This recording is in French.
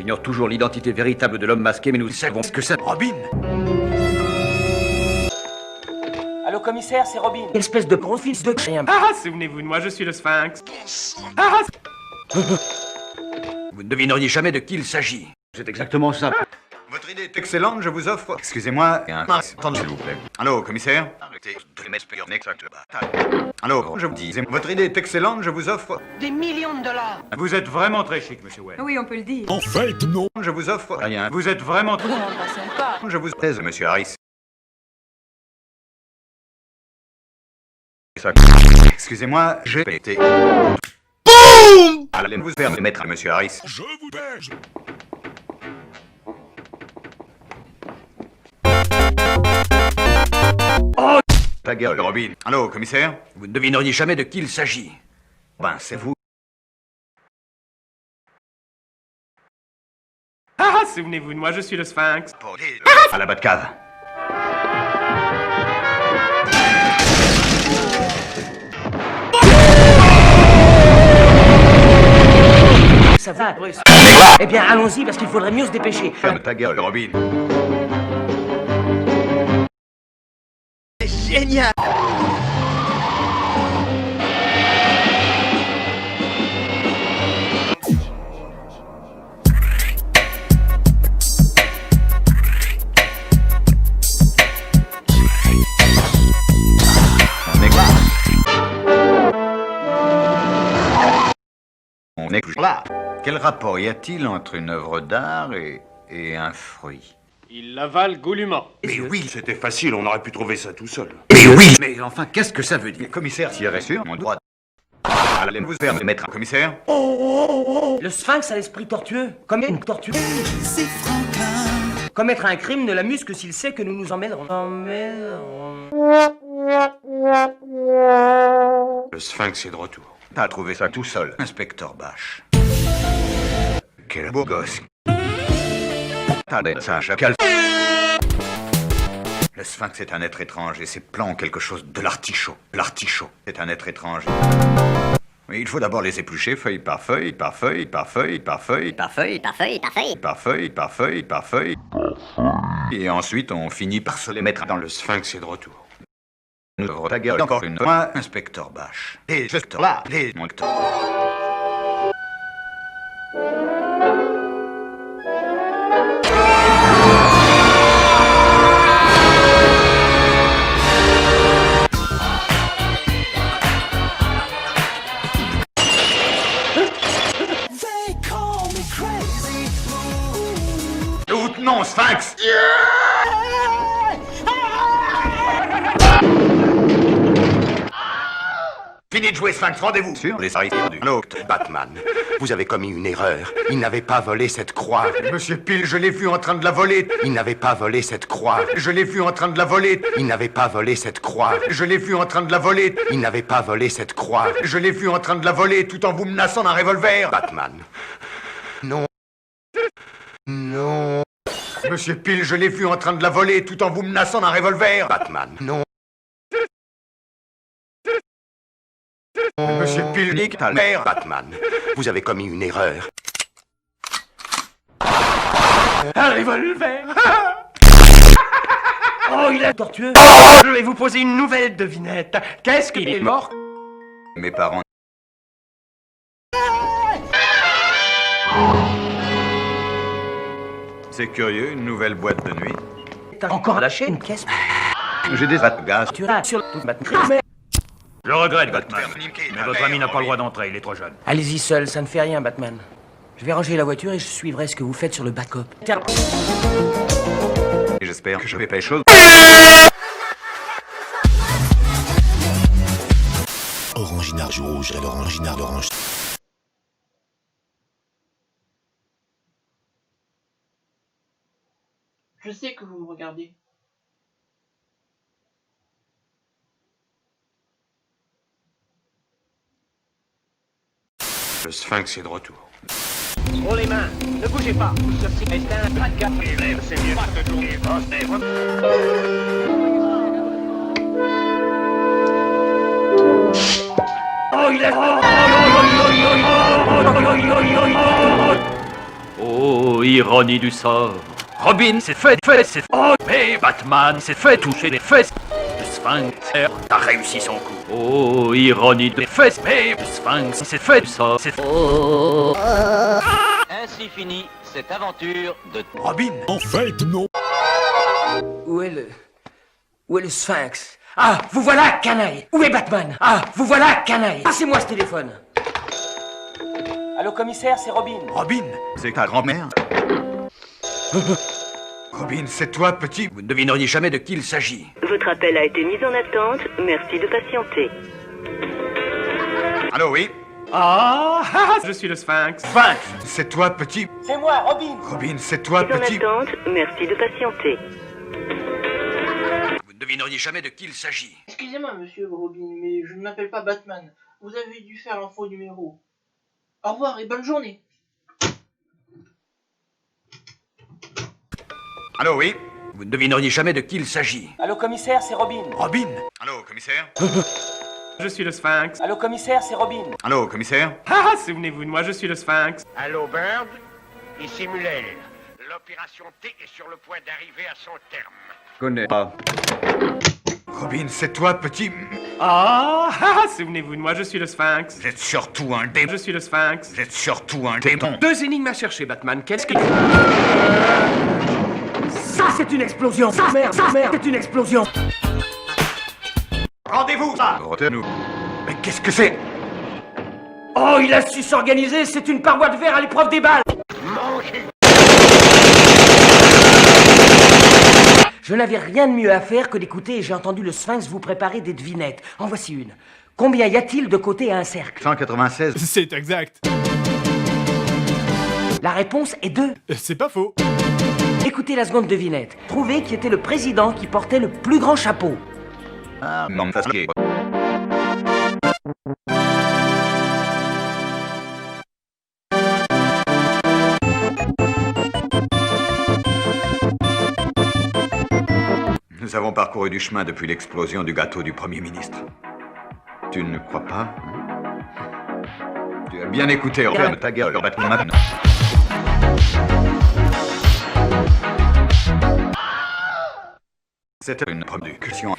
J'ignore toujours l'identité véritable de l'homme masqué, mais nous savons ce que c'est. Robin! Allô, commissaire, c'est Robin. Quelle espèce de gros fils de chien. Ah, souvenez-vous de moi, je suis le Sphinx. Ah, Vous ne devineriez jamais de qui il s'agit. C'est exactement ça. Votre idée est excellente, je vous offre... Excusez-moi, un instant, s'il vous plaît. Allô, commissaire? Arrêtez de m'espionner. Allô, je vous disais, votre idée est excellente, je vous offre... Des millions de dollars. Vous êtes vraiment très chic, monsieur Wayne. Oui, on peut le dire. En fait, non. Je vous offre... Rien. Vous êtes vraiment... Je vous plaise, monsieur Harris. Excusez-moi, j'ai pété. BOUM! Allez vous permettre, monsieur Harris. Je vous baise. Ta gueule, Robin. Allô, commissaire? Vous ne devineriez jamais de qui il s'agit. Ben, c'est vous. ah, souvenez-vous de moi, je suis le Sphinx. À la Batcave. Ça va, Bruce. Eh bien, allons-y, parce qu'il faudrait mieux se dépêcher. Ferme ta gueule, Robin. Génial! On est plus là. Quel rapport y a-t-il entre une œuvre d'art et un fruit? Il l'avale goulûment. Mais oui, c'était facile, on aurait pu trouver ça tout seul. Mais oui! Mais enfin, qu'est-ce que ça veut dire? Le commissaire tirait sur mon droit. Allez vous faire mettre un commissaire? Le Sphinx a l'esprit tortueux, comme une tortue. Commettre un crime ne l'amuse que s'il sait que nous nous emmêlerons. Le Sphinx est de retour. T'as trouvé ça tout seul, inspecteur Bache. Quel beau gosse. T'as des ça, chacal. Le Sphinx est un être étrange et ses plans ont quelque chose de l'artichaut. L'artichaut est un être étrange. Mais il faut d'abord les éplucher feuille par feuille, par feuille, par feuille, par feuille, Par feuille, par feuille, par feuille. par feuille, par feuille, par feuille. Et ensuite, on finit par se les mettre dans le... Le Sphinx est de retour. Nous ouvrons ta gueule encore une fois, inspecteur Bache. Les inspecteurs là, les monteurs. Nous vous tenons, Sphinx! Fini de jouer, Sphinx, rendez-vous sur les services du Loct. Batman, vous avez commis une erreur. Il n'avait pas volé cette croix. Monsieur Peel, je l'ai vu en train de la voler. Il n'avait pas volé cette croix. Je l'ai vu en train de la voler. Il n'avait pas volé cette croix. Je l'ai vu en train de la voler. Il n'avait pas volé cette croix. Je l'ai vu en train de la voler tout en vous menaçant d'un revolver. Batman. Non. Non. Monsieur Peel, je l'ai vu en train de la voler tout en vous menaçant d'un revolver. Batman. Non. Monsieur Peel, nique ta mère. Batman, vous avez commis une erreur. Un revolver. Oh, il est tortueux. Je vais vous poser une nouvelle devinette. Qu'est-ce qu'il est mort? Mes parents. C'est curieux, une nouvelle boîte de nuit. T'as encore lâché une caisse. J'ai des rats de gaz. Tu as sur tout Batman. Je regrette, Batman. Mais votre ami n'a pas le droit d'entrer, il est trop jeune. Allez-y seul, ça ne fait rien, Batman. Je vais ranger la voiture et je suivrai ce que vous faites sur le back-up. Et j'espère que je vais pas les choses. Oranginard joue rouge, alors Oranginard l'orange. Je sais que vous me regardez. Le Sphinx est de retour. Oh les mains, ne bougez pas. Ceci est un back-up. C'est mieux. Oh, il est... Oh, ironie du sort. Robin s'est fait, c'est... Oh, mais Batman s'est fait toucher les fesses. Le Sphinx a réussi son coup. Oh, ironie des fesses, mais le Sphinx s'est fait ça. C'est... Oh. Ainsi finit cette aventure de... Robin. Où est le Sphinx? Ah, vous voilà, canaille! Où est Batman? Ah, vous voilà, canaille! Passez-moi ce téléphone! Allô, commissaire, c'est Robin. Robin, c'est ta grand-mère. Robin, c'est toi, petit. Vous ne devineriez jamais de qui il s'agit. Votre appel a été mis en attente. Merci de patienter. Allô, oui? Ah, je suis le Sphinx. Sphinx, c'est toi, petit. C'est moi, Robin. Robin, c'est toi, Mise en petit. attente. Merci de patienter. Vous ne devineriez jamais de qui il s'agit. Excusez-moi, monsieur Robin, mais je ne m'appelle pas Batman. Vous avez dû faire un faux numéro. Au revoir et bonne journée. Allô, oui? Vous ne devineriez jamais de qui il s'agit. Allô, commissaire, c'est Robin. Robin. Allô, commissaire? Je suis le Sphinx. Allô, commissaire, c'est Robin. Allô, commissaire? Ah, souvenez-vous de moi, je suis le Sphinx. Allô, Bird? Ici Muller. L'opération T est sur le point d'arriver à son terme. Connais pas. Robin, c'est toi, petit. Ah, souvenez-vous de moi, je suis le Sphinx. Vous êtes surtout un démon. Je suis le Sphinx. Vous êtes surtout un démon. 2 énigmes à chercher, Batman. Qu'est-ce que... Ça, c'est une explosion. Ça, merde, c'est une explosion. Rendez-vous, ça! Retenez-nous. Mais qu'est-ce que c'est? Oh, il a su s'organiser. C'est une paroi de verre à l'épreuve des balles. Je n'avais rien de mieux à faire que d'écouter et j'ai entendu le Sphinx vous préparer des devinettes. En voici une. Combien y a-t-il de côtés à un cercle? 196. C'est exact. La réponse est 2. C'est pas faux. Écoutez la seconde devinette. Trouvez qui était le président qui portait le plus grand chapeau. Ah, non, ça c'est... Nous avons parcouru du chemin depuis l'explosion du gâteau du Premier ministre. Tu ne crois pas, hein? Tu as bien écouté, ferme ta gueule, Batman, maintenant. C'était une production.